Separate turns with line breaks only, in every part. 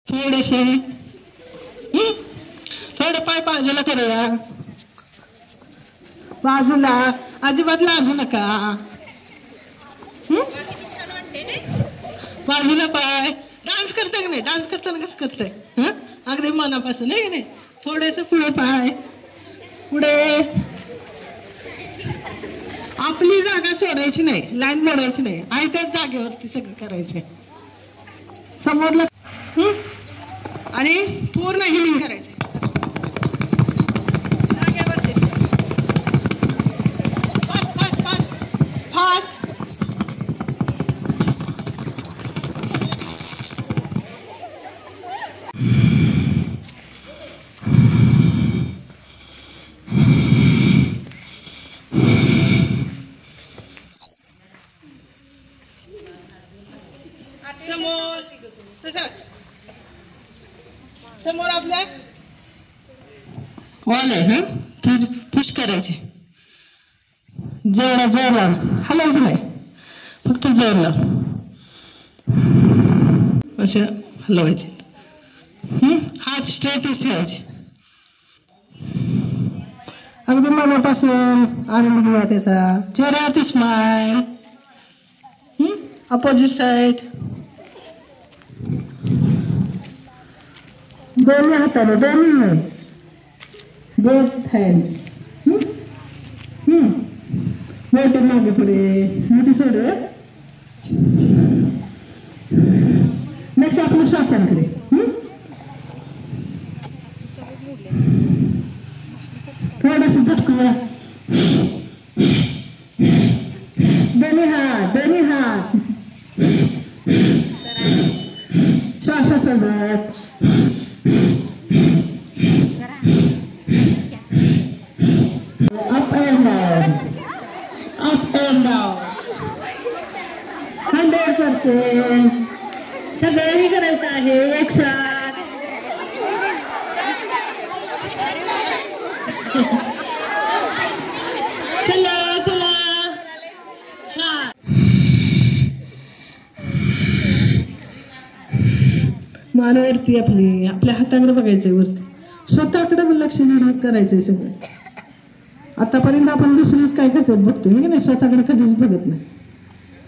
थोडेसे थोडे पाय बाजूला करूया. बाजूला अजिबात लाजू नका. बाजूला पाय. डान्स करते की नाही? डान्स करताना कसं करते? अगदी मनापासून आहे की नाही? थोडेसे पुढे पाय. पुढे. आपली जागा सोडायची नाही, लाईन मोडायची नाही. आहे त्याच जागेवरती सगळं करायचंय. समोरला आणि पूर्ण हिलिंग करायचंय. फास्ट. समोर तसंच. समोर आपल्या वॉल आहे. तर पुश करायचे. जोर जोर हलायचं नाही, फक्त जोर लाव. असे हलवायचे. हात स्ट्रेटच ठेवायचे. अगदी मनापासून आनंद घ्या त्याचा. चेहऱ्यावरती स्माइल. Opposite side. दोन्ही हाताने, दोन्ही नाही, बोथ हँड्स. मोठे मागे पुढे. मोठी सोड. नेक्स्ट आपलं श्वासांकडे. थोडस झटकूया. दोन्ही हात, दोन्ही हात. श्वासासोबत. Up and down, up and down. 100%. सगळ्यांनी करायचं आहे एकसाथ. चला चला. छान. मानेवरती आपली, आपल्या हाताकडे बघायचंय वरती. स्वतःकडे लक्ष निर्माण करायचंय सगळं. आतापर्यंत आपण दुसरीच काय करतात बघतोय की नाही, स्वतःकडे कधीच बघत नाही.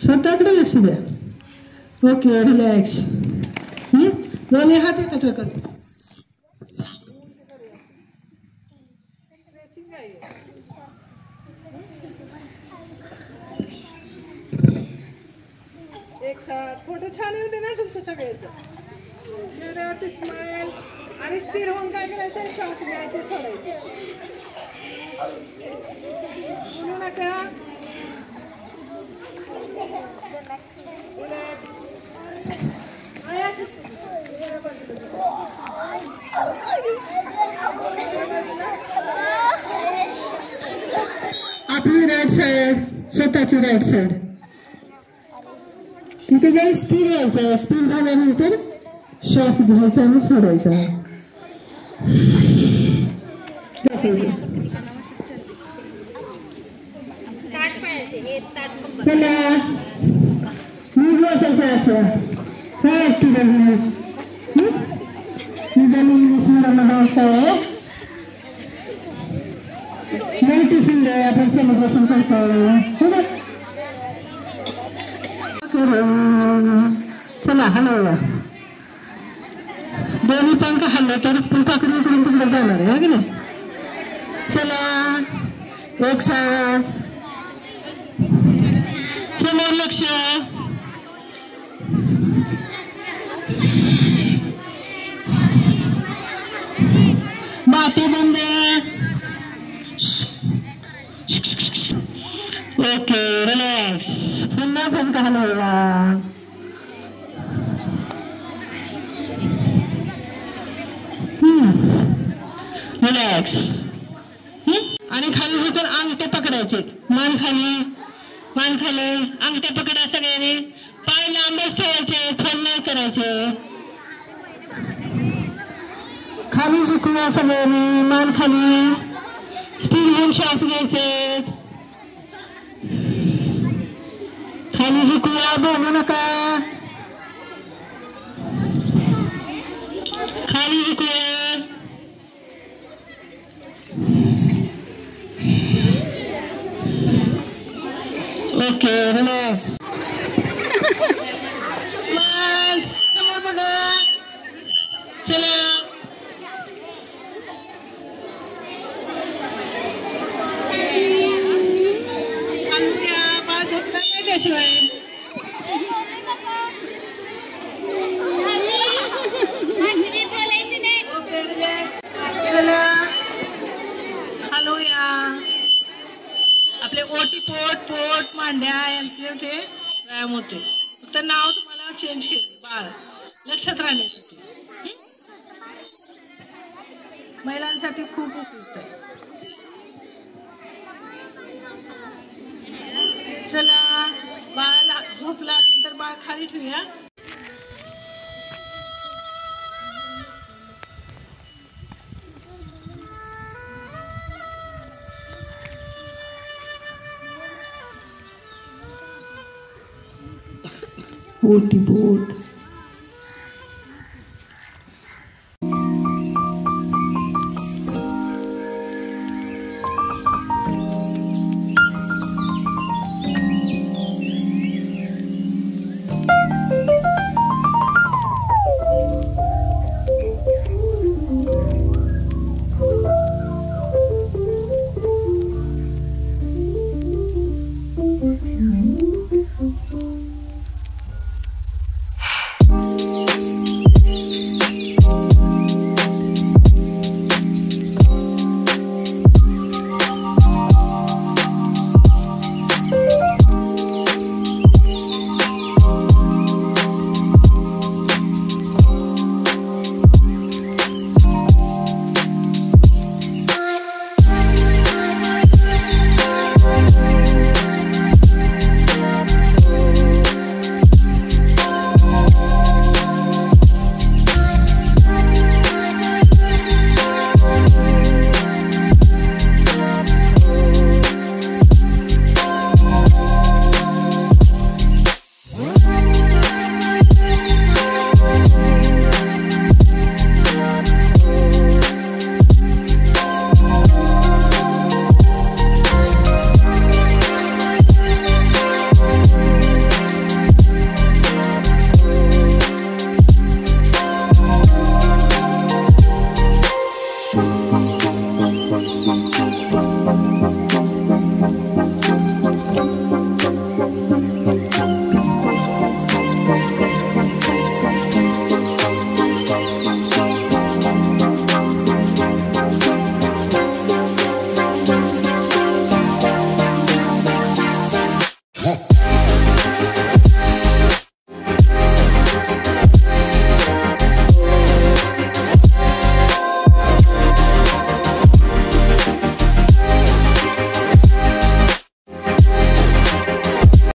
स्वतःकडे लक्ष द्या. Okay, relax. दोन्ही हात एकत्र कर. एक साथ. फोटो छान येते ना तुमचं सगळ्याचं. चेहऱ्यावरती स्माइल. आणि स्थिर होऊन काय करायचं? श्वास घ्यायचे, सोडायचे. बोलू नका. आपली राईट साइड, स्वतःची राईट साइड. तिथे जाऊन स्थिर यायचं. स्थिर झाल्यानंतर श्वास घ्यायचा आणि सोडायचा. चला. न्यूज वाचायचं. काय न्यूज? निदान इंग्लिश मीडियम मेडिटेशन डे आपण सेलिब्रेशन करतो. चला हलवा. दोन्ही पंख हल्ले तर पंखाकडून इकडून तिकडे जाणार आहे की नाही. चला एक साथ. समोर लक्ष. बाती बंद. Okay, relax. पुन्हा पंख हलवा. रिलॅक्स. आणि खाली झुकून अंगठे पकडायचे. मान खाली, मान खाली. अंगठे पकडा सगळ्यांनी. पाय लांबच ठेवायचे, फोन नाही करायचे. खाली झुकूया सगळ्यांनी. मान खाली. स्थिर घेऊन श्वास घ्यायचे. खाली झुकूया, बोलू नका. पाणी विकूया. Okay relax. स्माइल समोर बघा. चला हलूया. बाळ झोपणार नाही त्याशिवाय. चला हलूया. आपले ओटी पोट मांड्या यांचे ते व्यायाम होते. फक्त नाव तुम्हाला चेंज केले बाळ लक्षात राहण्यासाठी. महिलांसाठी खूप उपयुक्त आहे. चला बाळाला झोपला असेल तर बाळ खाली ठेवूया. ओटी पोट